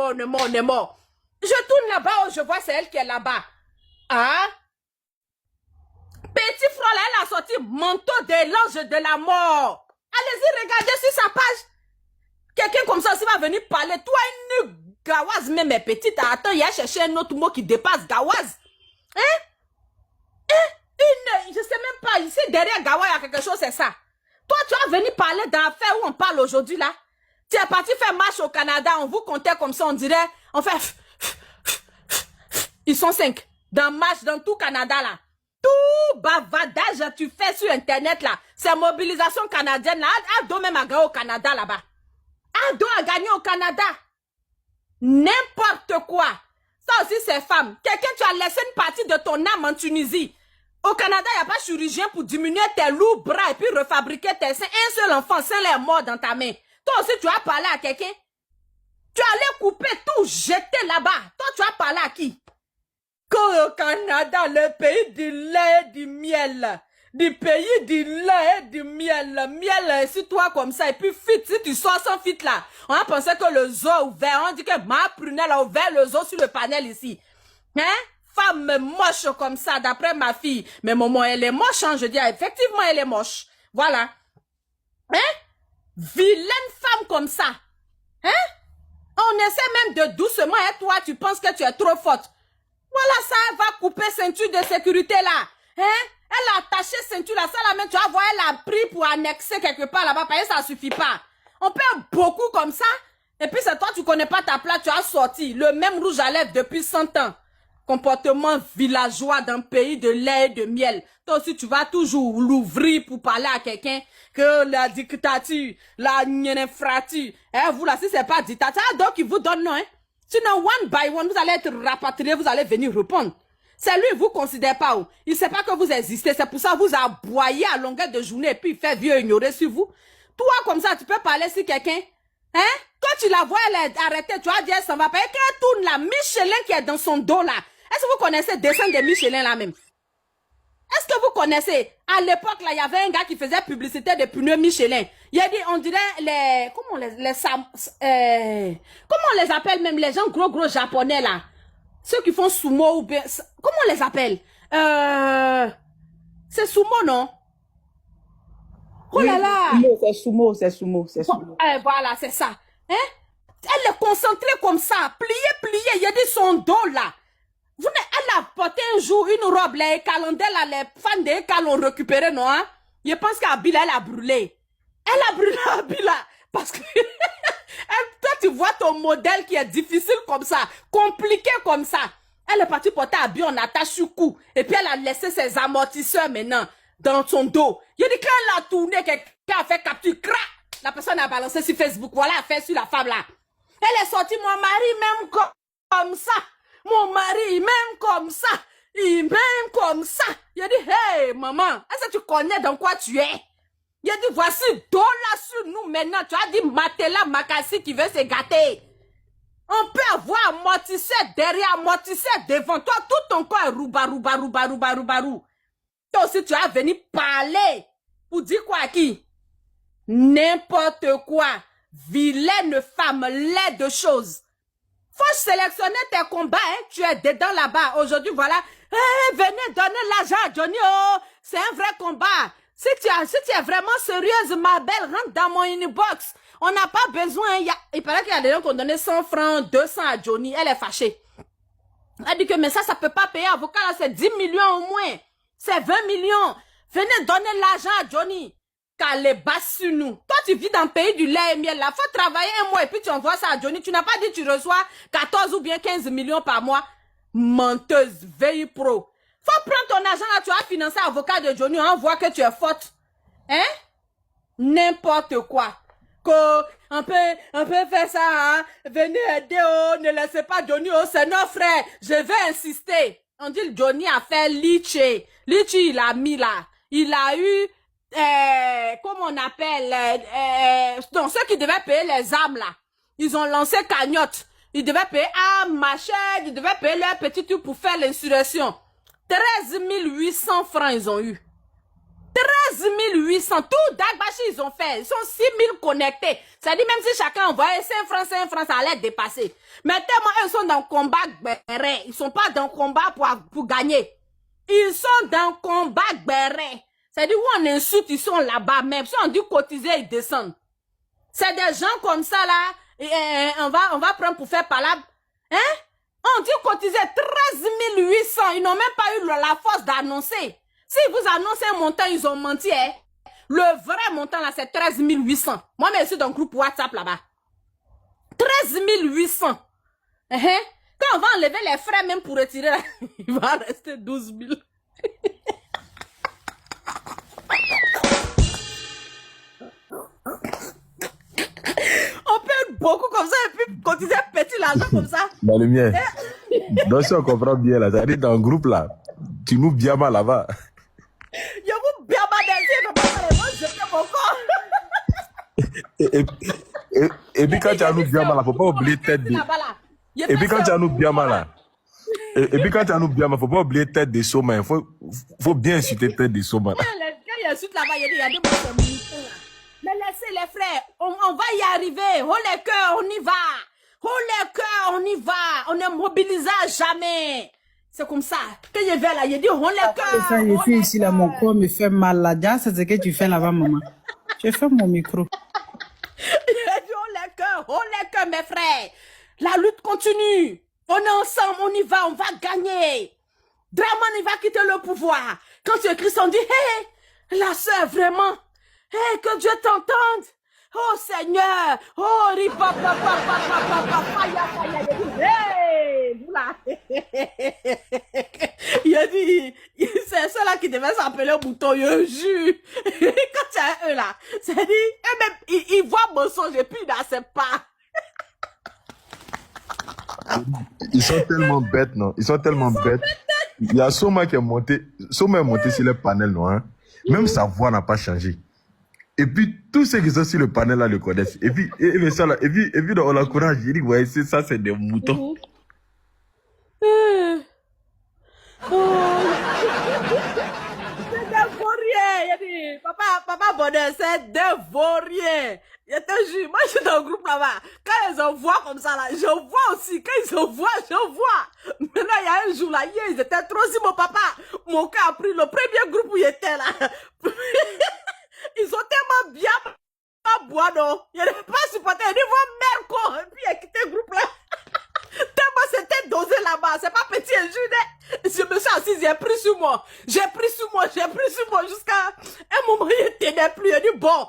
on est mort. Je tourne là-bas, je vois c'est elle qui est là-bas. Hein? Petit frère là, elle a sorti manteau de l'ange de la mort. Allez-y, regardez sur sa page. Quelqu'un comme ça aussi va venir parler. Toi, une gawaz, même petite, attends, il a cherché un autre mot qui dépasse gawaz. Hein? Je sais même pas, ici derrière Gawa, il y a quelque chose, c'est ça. Toi, tu vas venir parler d'affaires où on parle aujourd'hui, là. Tu es parti faire marche au Canada, on vous comptait comme ça, on dirait, on fait... Ils sont 5. Dans marche, dans tout Canada, là. Tout bavardage tu fais sur Internet, là. C'est mobilisation canadienne, là. Ado même a gagné au Canada, là-bas. Ado a gagné au Canada. N'importe quoi. Ça aussi, c'est femme. Quelqu'un, tu as laissé une partie de ton âme en Tunisie. Au Canada, il n'y a pas de chirurgien pour diminuer tes lourds bras et puis refabriquer tes seins. Un seul enfant, c'est l'air mort dans ta main. Toi aussi, tu as parlé à quelqu'un. Tu allais couper tout, jeter là-bas. Toi, tu as parlé à qui? Qu'au Canada, le pays du lait et du miel. Du pays du lait et du miel. Miel, si toi comme ça, et puis fit, si tu sors sans fit là, on a pensé que le zoo ouvert, on dit que ma prunelle a ouvert le zoo sur le panel ici. Hein? Femme moche comme ça, d'après ma fille. Mais maman, elle est moche, hein, je dis, effectivement, elle est moche. Voilà. Hein? Vilaine femme comme ça. Hein? On essaie même de doucement, et toi, tu penses que tu es trop forte. Voilà, ça, elle va couper ceinture de sécurité là. Hein? Elle a attaché ceinture là, ça la main, tu vas voir, elle a pris pour annexer quelque part là-bas, parce que ça suffit pas. On perd beaucoup comme ça, et puis c'est toi, tu connais pas ta place, tu as sorti le même rouge à lèvres depuis 100 ans. Comportement villageois d'un pays de lait et de miel. Toi aussi, tu vas toujours l'ouvrir pour parler à quelqu'un que la dictature, la infrature. Hein, vous là, si c'est pas dictature, donc il vous donne non, hein. Sinon, one by one, vous allez être rapatrié, vous allez venir répondre. C'est lui, il vous considère pas où. Il sait pas que vous existez, c'est pour ça que vous aboyez à longueur de journée et puis il fait vieux ignorer sur vous. Toi, comme ça, tu peux parler sur quelqu'un. Hein? Quand tu la vois, elle est arrêtée, tu vas dire, ça va pas. Et quand elle tourne là, Michelin qui est dans son dos là. Est-ce que vous connaissez le dessin de Michelin là même? Est-ce que vous connaissez? À l'époque là, il y avait un gars qui faisait publicité de pneus Michelin. Il a dit, on dirait les, comment on les appelle même les gens gros japonais là? Ceux qui font sumo ou bien, comment on les appelle? C'est sumo, non? Oh là là! C'est sumo. Voilà, c'est ça. Hein? Elle est concentrée comme ça, pliée, il y a dit son dos là. Elle a porté un jour une robe, les calenders là, les fans de Eka l'ont récupéré, non? Hein? Je pense qu'Abila, elle a brûlé. Elle a brûlé Abila. Parce que toi, tu vois ton modèle qui est difficile comme ça, compliqué comme ça. Elle est partie porter Abila en attache sur cou. Et puis elle a laissé ses amortisseurs maintenant dans son dos. Il a dit quand elle a tourné, quelqu'un a fait capture, crac, la personne a balancé sur Facebook. Voilà, elle a fait sur la femme là. Elle est sortie, mon mari même comme ça. Mon mari, il m'aime comme ça. Il m'aime comme ça. Il a dit, hey, maman, est-ce que tu connais dans quoi tu es? Il a dit, voici $, sur nous maintenant. Tu as dit, Matela Makassi qui veut se gâter. On peut avoir amortisseur derrière, amortisseur devant toi. Tout ton corps est roubarou. Toi aussi, tu as venu parler. Pour dire quoi à qui? N'importe quoi. Vilaine femme, laide de choses. Faut sélectionner tes combats, hein. Tu es dedans là-bas. Aujourd'hui, voilà. Hey, venez donner l'argent à Johnny. Oh, c'est un vrai combat. Si tu es vraiment sérieuse, ma belle, rentre dans mon inbox. On n'a pas besoin. Il paraît qu'il y a des gens qui ont donné 100 francs, 200 à Johnny. Elle est fâchée. Elle dit que, mais ça peut pas payer avocat. C'est 10 millions au moins. C'est 20 millions. Venez donner l'argent à Johnny. Car les basse sur nous. Toi, tu vis dans le pays du lait et miel. Là, faut travailler un mois et puis tu envoies ça à Johnny. Tu n'as pas dit que tu reçois 14 ou bien 15 millions par mois. Menteuse, veille pro. Faut prendre ton argent là, tu as financé avocat de Johnny. On voit que tu es forte. Hein? N'importe quoi. On peut faire ça, hein? Venez aider, oh, ne laissez pas Johnny, oh, c'est nos frères. Je vais insister. On dit Johnny a fait Litchi. Litchi, il a mis là. Il a eu comment on appelle, donc ceux qui devaient payer les armes là, ils ont lancé cagnotte, ils devaient payer machette, ils devaient payer leur petit truc pour faire l'insurrection. 13 800 francs ils ont eu. 13 800. Tout Dagbashi, ils ont fait. Ils sont 6 000 connectés. Ça dit même si chacun envoyait 5 francs, ça allait dépasser. Mais tellement eux sont dans le combat, ils sont pas dans le combat pour gagner. Ils sont dans le combat, ça dit où on insulte, ils sont là-bas même. Si on dit cotiser, ils descendent. C'est des gens comme ça là. Et, on va prendre pour faire palabre. Hein? On dit cotiser 13 800. Ils n'ont même pas eu la force d'annoncer. Si vous annoncez un montant, ils ont menti. Hein? Le vrai montant là, c'est 13 800. Moi, je suis dans le groupe WhatsApp là-bas. 13 800. Quand on va enlever les frais même pour retirer, là, il va rester 12 000. On paye beaucoup comme ça et puis cotiser petit l'argent comme ça. Dans le mien. Donc si on comprend bien là, ça dit dans le groupe là, tu nous biama là-bas. Je vous biama dans moi je fais mon corps. Et puis quand tu as nous biama là, faut pas oublier tête de... Et puis quand tu as nous biama là, et puis quand tu as nous biama, faut pas oublier tête de Soma. Faut bien insulter tête de Soma. Quand il insulte là-bas, il y a des bons là. Mais laissez les frères, on va y arriver. Oh les cœurs, on y va. Oh les cœurs, on y va. On ne mobilise jamais. C'est comme ça. Quand je vais là, il dit oh les cœurs. Ça, je suis ici là, mon corps me fait mal là. Déjà, c'est ce que tu fais là-bas, maman. Je fais mon micro. Il dit oh les cœurs, mes frères. La lutte continue. On est ensemble, on y va, on va gagner. Draman, il va quitter le pouvoir. Quand tu écris, on dit hey, la sœur, vraiment. Hey, que Dieu t'entende. Oh Seigneur. Oh, hey, là. Il a dit, c'est ceux-là qui devaient s'appeler bouton, je jure. Quand tu as eux là, c'est dit, eux-mêmes, ils voient mon songe et puis ils n'acceptent pas. Ils sont tellement bêtes, non? Ils sont tellement bêtes. Il y a Soma qui est monté. Soma est monté sur le panel, non? Hein? Même sa voix n'a pas changé. Et puis, tous ceux qui sont sur le panel là le connaissent. Et puis, ça là, et puis on l'encourage. Il dit, ouais, c'est ça, c'est des moutons. C'est des vauriens. Il a dit, papa bonheur, c'est des vauriens. Je te jure, moi je suis dans le groupe là-bas. Quand ils envoient comme ça là, je vois aussi. Quand ils envoient, je vois. Maintenant, il y a un jour là, hier, ils étaient trop si mon papa, mon cas a pris le premier groupe où il était là. Ils ont tellement bien pas boire, non. Il n'a pas supporté. Il dit, va merde, et puis il a quitté le groupe là. Tellement c'était dosé là-bas. C'est pas petit et jus. Je me suis assise, j'ai pris sur moi. J'ai pris sur moi jusqu'à un moment, il ne tenait plus. Il dit, bon,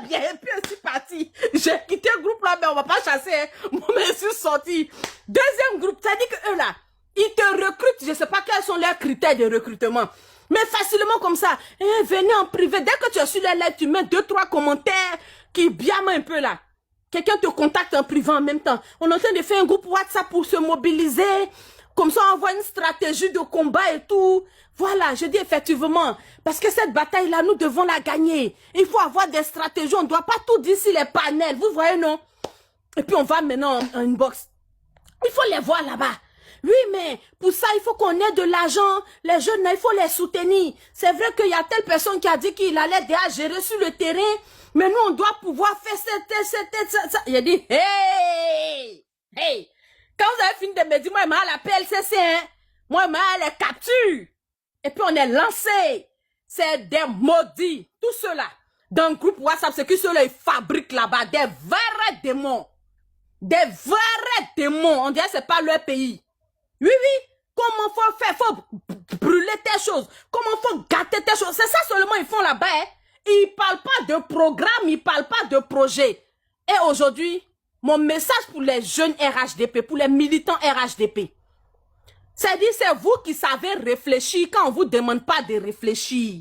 bien. Et puis je suis parti. J'ai quitté le groupe là, mais on va pas chasser. Moi, je suis sorti. Deuxième groupe, ça dit que eux là, ils te recrutent. Je sais pas quels sont leurs critères de recrutement. Mais facilement comme ça. Venez en privé. Dès que tu es sur les lives, tu mets 2-3 commentaires qui biament un peu là. Quelqu'un te contacte en privé en même temps. On est en train de faire un groupe WhatsApp pour se mobiliser. Comme ça, on voit une stratégie de combat et tout. Voilà, je dis effectivement. Parce que cette bataille-là, nous devons la gagner. Il faut avoir des stratégies. On ne doit pas tout dire sur les panels. Vous voyez, non? Et puis, on va maintenant en inbox. Il faut les voir là-bas. Oui, mais pour ça, il faut qu'on ait de l'argent. Les jeunes, il faut les soutenir. C'est vrai qu'il y a telle personne qui a dit qu'il allait déjà gérer sur le terrain. Mais nous, on doit pouvoir faire ça. Il a dit, hey! Quand vous avez fini de me dire, moi, je m'en la PLCC, hein? Moi, je m'en les capture. Et puis, on est lancé. C'est des maudits. Tout cela. Dans le groupe WhatsApp, c'est que ceux-là, ils fabriquent là-bas des vrais démons. Des vrais démons. On dirait que c'est pas leur pays. Oui. Comment faut faire? Faut brûler tes choses. Comment faut gâter tes choses? C'est ça seulement ils font là-bas. Hein? Ils parlent pas de programme, ils parlent pas de projet. Et aujourd'hui, mon message pour les jeunes RHDP, pour les militants RHDP, c'est-à-dire c'est vous qui savez réfléchir quand on vous demande pas de réfléchir.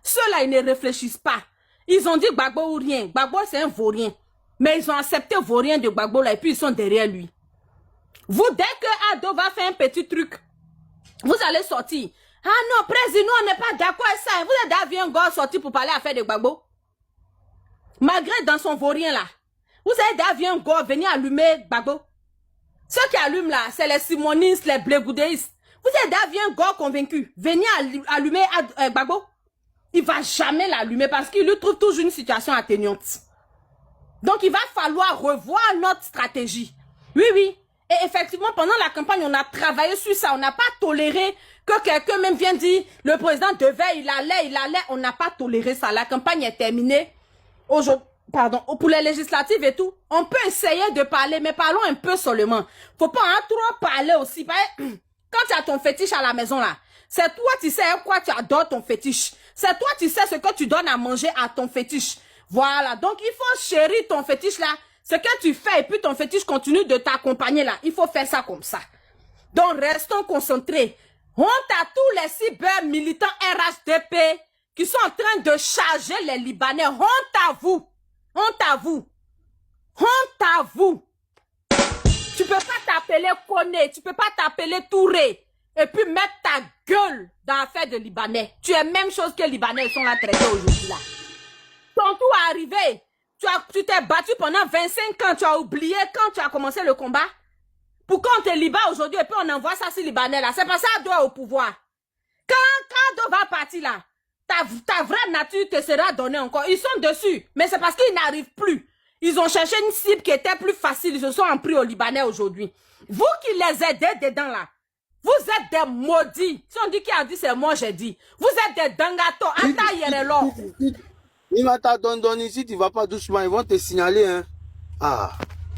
Ceux-là, ils ne réfléchissent pas. Ils ont dit Gbagbo ou rien. Gbagbo, c'est un vaurien. Mais ils ont accepté vaurien de Gbagbo là et puis ils sont derrière lui. Vous, dès que Ado va faire un petit truc, vous allez sortir. Ah non, président, on n'est pas d'accord avec ça. Vous êtes d'avis un gars sorti pour parler à faire de Gbagbo. Malgré dans son vaurien là. Vous êtes d'avis un gars venir allumer Gbagbo. Ceux qui allument là, c'est les simonistes, les blégoudéistes. Vous êtes d'avis un gars convaincu. Venir allumer Gbagbo. il va jamais l'allumer parce qu'il lui trouve toujours une situation atténuante. Donc, il va falloir revoir notre stratégie. Oui, oui. Et effectivement, pendant la campagne, on a travaillé sur ça. On n'a pas toléré que quelqu'un même vienne dire, le président devait, il allait. On n'a pas toléré ça. La campagne est terminée. Aujourd'hui, pardon, pour les législatives et tout, on peut essayer de parler, mais parlons un peu seulement. Faut pas trop parler aussi. Quand tu as ton fétiche à la maison là, c'est toi tu sais quoi tu adores ton fétiche. C'est toi tu sais ce que tu donnes à manger à ton fétiche. Voilà, donc il faut chérir ton fétiche là. Ce que tu fais et puis ton fétiche continue de t'accompagner là. Il faut faire ça comme ça. Donc restons concentrés. Honte à tous les cyber militants RHDP qui sont en train de charger les Libanais. Honte à vous. Honte à vous. Honte à vous. Tu peux pas t'appeler Koné, tu peux pas t'appeler Touré et puis mettre ta gueule dans l'affaire de Libanais. Tu es même chose que les Libanais sont là traités aujourd'hui là. Ton tour est arrivé. Tu t'es battu pendant 25 ans, tu as oublié quand tu as commencé le combat. Pourquoi on te libat aujourd'hui et puis on envoie ça sur les Libanais là? C'est pas ça doit au pouvoir. Quand on va partir là, ta vraie nature te sera donnée encore. Ils sont dessus, mais c'est parce qu'ils n'arrivent plus. Ils ont cherché une cible qui était plus facile. Ils se sont en pris aux Libanais aujourd'hui. Vous qui les aidez dedans là, vous êtes des maudits. Si on dit qui a dit, c'est moi j'ai dit. Vous êtes des dangatos. Ata yerelo. Il va t'attendre ici, tu vas pas doucement, ils vont te signaler. Hein. Ah.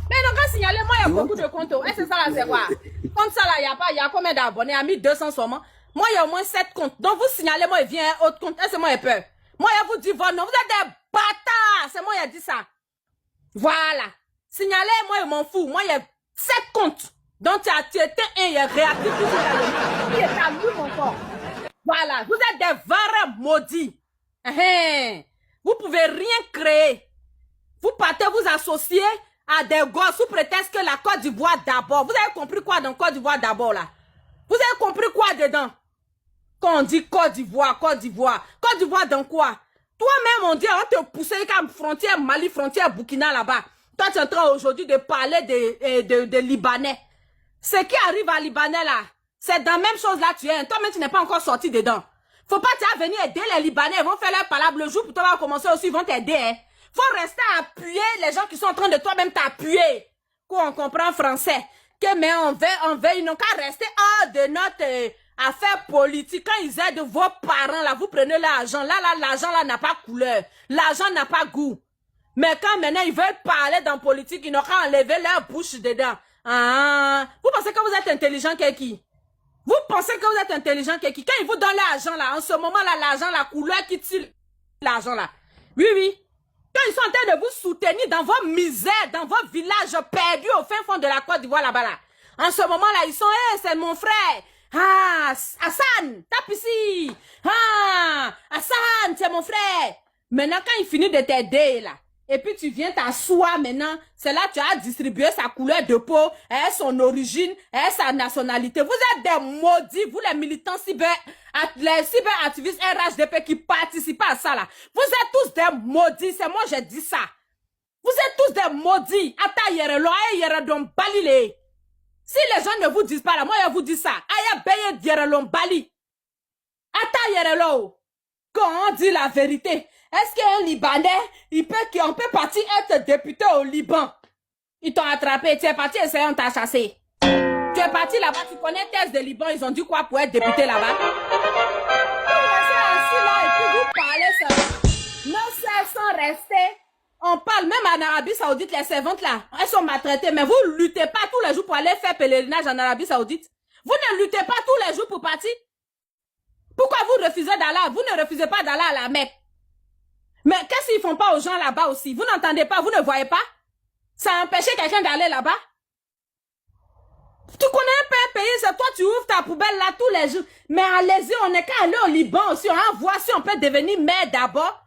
Mais non, quand signaler, moi, il y a beaucoup de comptes. Et c'est ça là, c'est quoi? Compte ça là, il y a combien d'abonnés? Il y a 1200 seulement. Moi, il y a au moins 7 comptes. Donc, vous signalez, moi, il vient un autre compte. Et c'est moi, il peur. Moi, il vous dit, votre nom, vous êtes des bâtards. C'est moi, il a dit ça. Voilà. Signalez, moi, il m'en fout. Moi, il y a 7 comptes. Donc, tu étais un, il est réactif. Il est à lui encore. Voilà. Vous êtes des vrais maudits. Vous pouvez rien créer. Vous partez vous associer à des gosses sous prétexte que la Côte d'Ivoire d'abord. Vous avez compris quoi dans Côte d'Ivoire d'abord là? Vous avez compris quoi dedans? Quand on dit Côte d'Ivoire, Côte d'Ivoire. Côte d'Ivoire dans quoi? Toi-même on dit on te poussait comme frontière Mali, frontière Burkina là-bas. Toi tu es en train aujourd'hui de parler de Libanais. Ce qui arrive à Libanais là, c'est dans la même chose là tu es. Toi-même tu n'es pas encore sorti dedans. Faut pas venir aider les Libanais, ils vont faire leur palabre le jour pour toi va commencer aussi, ils vont t'aider. Hein. Faut rester à appuyer les gens qui sont en train de toi-même t'appuyer. Quoi, on comprend français. Que mais on veut, ils n'ont qu'à rester hors de notre affaire politique. Quand ils aident vos parents là, vous prenez l'argent. Là, l'argent là n'a pas couleur. L'argent n'a pas goût. Mais quand maintenant ils veulent parler dans politique, ils n'ont qu'à enlever leur bouche dedans. Ah, vous pensez que vous êtes intelligent qui? Vous pensez que vous êtes intelligent qui? Quand ils vous donnent l'argent là, en ce moment là, l'argent, la couleur qui tire l'argent là. Oui, oui. Quand ils sont en train de vous soutenir dans vos misères, dans vos villages perdus au fin fond de la Côte d'Ivoire là-bas là. En ce moment là, ils sont, c'est mon frère. Ah, Hassan, tape ici. Ah, Hassan, c'est mon frère. Maintenant, quand il finit de t'aider là, et puis tu viens t'asseoir maintenant, c'est là que tu as distribué sa couleur de peau, son origine, sa nationalité. Vous êtes des maudits, vous les militants les cyberactivistes RHDP qui participent à ça là. Vous êtes tous des maudits, c'est moi j'ai dit ça. Vous êtes tous des maudits. Ata yerelo, yeredon balile. Si les gens ne vous disent pas là, moi je vous dis ça. Aya beye yerelon bali. Ata yerelo. Quand on dit la vérité, est-ce qu'un Libanais, on peut partir être député au Liban? Ils t'ont attrapé, tu es parti essayer, on t'a chassé. Tu es parti là-bas, tu connais thèse de Liban, ils ont dit quoi pour être député là-bas? Vous restez assis là et puis vous parlez seulement. Nos sœurs sont restées. On parle même en Arabie Saoudite, les servantes là, elles sont maltraitées, mais vous luttez pas tous les jours pour aller faire pèlerinage en Arabie Saoudite. Vous ne luttez pas tous les jours pour partir. Pourquoi vous refusez d'aller? Vous ne refusez pas d'aller à la Mecque. Mais qu'est-ce qu'ils font pas aux gens là-bas aussi? Vous n'entendez pas, vous ne voyez pas? Ça a empêché quelqu'un d'aller là-bas? Tu connais un pays, c'est toi, tu ouvres ta poubelle là tous les jours. Mais allez-y, on n'est qu'à aller au Liban aussi. On voit si on peut devenir maire d'abord.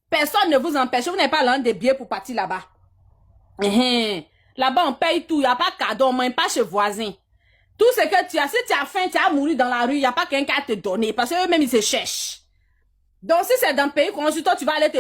Personne ne vous empêche. Vous n'avez pas l'un des billets pour partir là-bas. Là-bas, on paye tout. Il n'y a pas de cadeau, on ne mange pas chez voisin. Tout ce que tu as, si tu as faim, tu as mouru dans la rue, il n'y a pas quelqu'un qui a te donner. Parce qu'eux-mêmes, ils se cherchent. Donc, si c'est dans le pays, toi, tu vas aller te